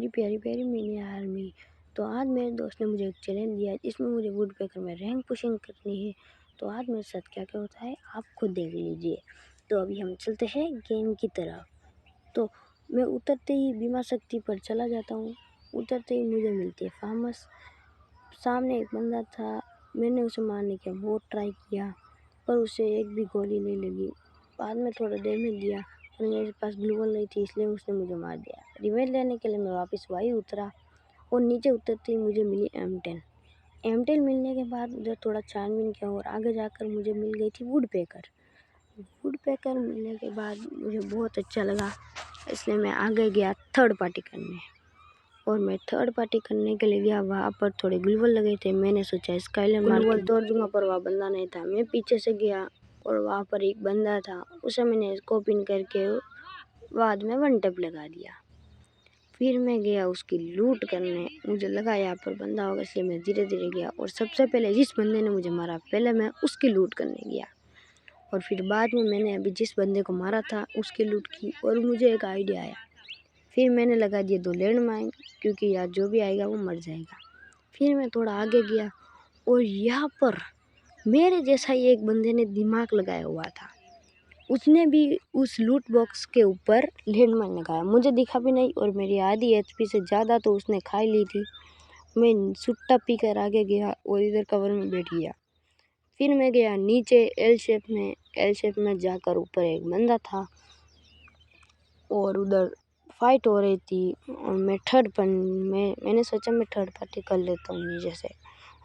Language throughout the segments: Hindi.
मेरी प्यारी प्यारी मिनी आर्मी। तो आज मेरे दोस्त ने मुझे एक चैलेंज दिया जिसमें मुझे वुड पेकर में रैंक पुशिंग करनी है। तो आज मेरे साथ क्या क्या होता है आप खुद देख लीजिए। तो अभी हम चलते हैं गेम की तरफ। तो मैं उतरते ही बीमा शक्ति पर चला जाता हूँ। उतरते ही मुझे मिलती है फार्मस। सामने एक बंदा था, मैंने उसे मारने का बहुत ट्राई किया पर उसे एक भी गोली नहीं लगी। बाद में थोड़ा डैमेज दिया और मेरे पास ग्लूवल नहीं थी, इसलिए उसने मुझे मार दिया। रिवेंज लेने के लिए मैं वापस वही उतरा और नीचे उतरते ही मुझे मिली M10 मिलने के बाद उधर थोड़ा छानबीन किया और आगे जाकर मुझे मिल गई थी वुड पेकर मिलने के बाद मुझे बहुत अच्छा लगा, इसलिए मैं आगे गया थर्ड पार्टी करने। और मैं थर्ड पार्टी करने के लिए गया, वहाँ पर थोड़े ग्लूवल लगे थे। मैंने सोचा स्काइलर ग्लूवल तोड़ दूंगा पर वहाँ बंदा नहीं था। मैं पीछे से गया और वहाँ पर एक बंदा था, उसे मैंने स्कोप इन करके बाद में वन टैप लगा दिया। फिर मैं गया उसकी लूट करने। मुझे लगा यहाँ पर बंदा होगा, इसलिए मैं धीरे धीरे गया और सबसे पहले जिस बंदे ने मुझे मारा पहले मैं उसकी लूट करने गया। और फिर बाद में मैंने अभी जिस बंदे को मारा था उसकी लूट की। और मुझे एक आइडिया आया, फिर मैंने लगा दिए 2 लैंड माइन, क्योंकि यार जो भी आएगा वो मर जाएगा। फिर मैं थोड़ा आगे गया और यहाँ पर मेरे जैसा ही एक बंदे ने दिमाग लगाया हुआ था। उसने भी उस लूट बॉक्स के ऊपर लैंडमाइन लगाया, मुझे दिखा भी नहीं और मेरी आधी एचपी से ज़्यादा तो उसने खा ली थी। मैं सुट्टा पी कर आगे गया और इधर कवर में बैठ गया। फिर मैं गया नीचे एल शेप में जाकर ऊपर एक बंदा था और उधर फाइट हो रही थी। और मैंने सोचा मैं थर्ड पार्टी कर लेता हूँ नीचे से,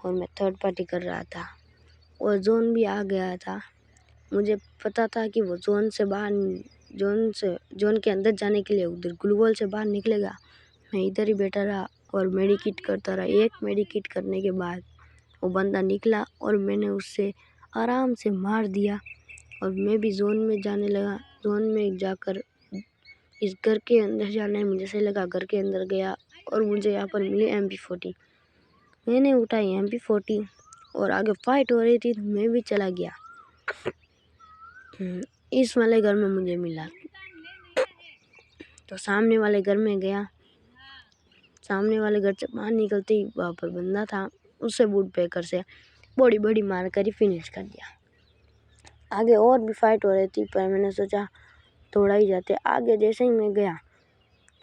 और मैं थर्ड पार्टी कर रहा था और जोन भी आ गया था। मुझे पता था कि वो जोन के अंदर जाने के लिए उधर ग्लूवल से बाहर निकलेगा। मैं इधर ही बैठा रहा और मेडिकिट करता रहा। एक मेडिकिट करने के बाद वो बंदा निकला और मैंने उससे आराम से मार दिया और मैं भी जोन में जाने लगा। जोन में जाकर इस घर के अंदर जाना है, मुझे सही लगा, घर के अंदर गया और मुझे यहाँ पर मिली MP40। मैंने उठाई MP40 और आगे फाइट हो रही थी तो मैं भी चला गया। इस वाले घर में मुझे मिला तो सामने वाले घर में गया। सामने वाले घर से बाहर निकलते ही वहाँ पर बंदा था, उससे वुड पेकर से बड़ी मार कर ही फिनिश कर दिया। आगे और भी फाइट हो रही थी पर मैंने सोचा थोड़ा ही जाते आगे। जैसे ही मैं गया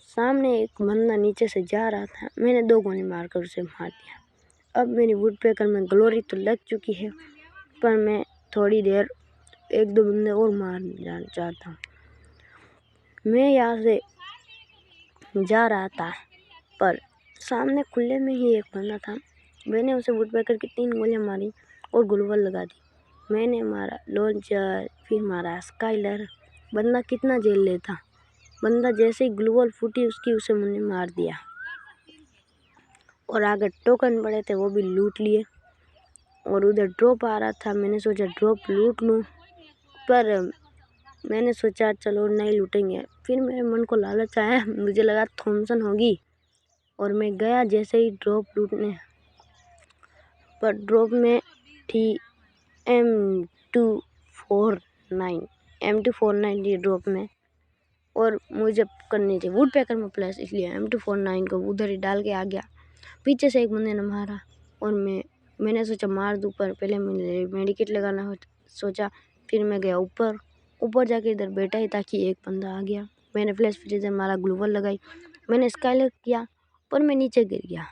सामने एक बंदा नीचे से जा रहा था, मैंने 2 गोली मारकर उसे मार दिया। अब मेरी वुड पेकर में ग्लोरी तो लग चुकी है पर मैं थोड़ी देर 1-2 बंदे और मारना चाहता हूँ। मैं यहाँ से जा रहा था पर सामने खुले में ही एक बंदा था। मैंने उसे वुड पेकर की 3 गोलियाँ मारी और ग्लूवल लगा दी। मैंने मारा लॉन्चर, फिर मारा स्काइलर। बंदा कितना झेल लेता। बंदा जैसे ही ग्लूवल फूटी उसे मैंने मार दिया और आगे टोकन पड़े थे वो भी लूट लिए। और उधर ड्रॉप आ रहा था, मैंने सोचा ड्रॉप लूट लूँ पर मैंने सोचा चलो नहीं लूटेंगे। फिर मेरे मन को लालच आया, मुझे लगा थॉमसन होगी और मैं गया जैसे ही ड्रॉप लूटने, पर ड्रॉप में थी M249 थी ड्रॉप में और मुझे करनी थी वुड पेकर में प्लेस, इसलिए M249 को उधर ही डाल के आ गया। पीछे से एक बंदे ने मारा और मैंने सोचा मार दूँ पर पहले मैंने मेडिकेट लगाना सोचा। फिर मैं गया ऊपर जाके इधर बैठा ही था कि एक बंदा आ गया। मैंने फ्लैश फ्रीजर मारा, ग्लूवल लगाई, मैंने स्काइलर किया पर मैं नीचे गिर गया।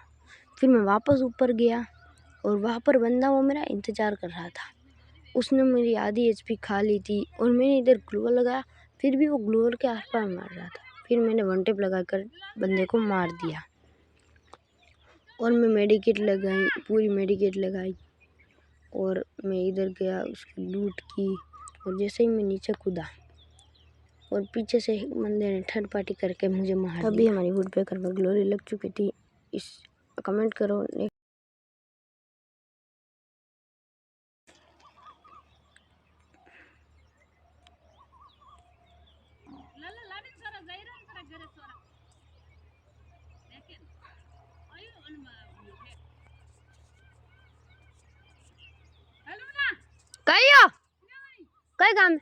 फिर मैं वापस ऊपर गया और वहाँ पर बंदा वो मेरा इंतज़ार कर रहा था। उसने मेरी आधी एचपी खा ली थी और मैंने इधर ग्लूवल लगाया, फिर भी वो ग्लूवल के आस पास मार रहा था। फिर मैंने वन टेप लगाकर बंदे को मार दिया और मैं मेडिकेट लगाई, पूरी मेडिकेट लगाई और मैं इधर गया उसकी लूट की। और जैसे ही मैं नीचे कूदा और पीछे से एक बंदे ने थर्ड पार्टी करके मुझे मार दिया। तभी हमारी वुड पेकर में ग्लोरी लग चुकी थी। इस कमेंट करो। कई काम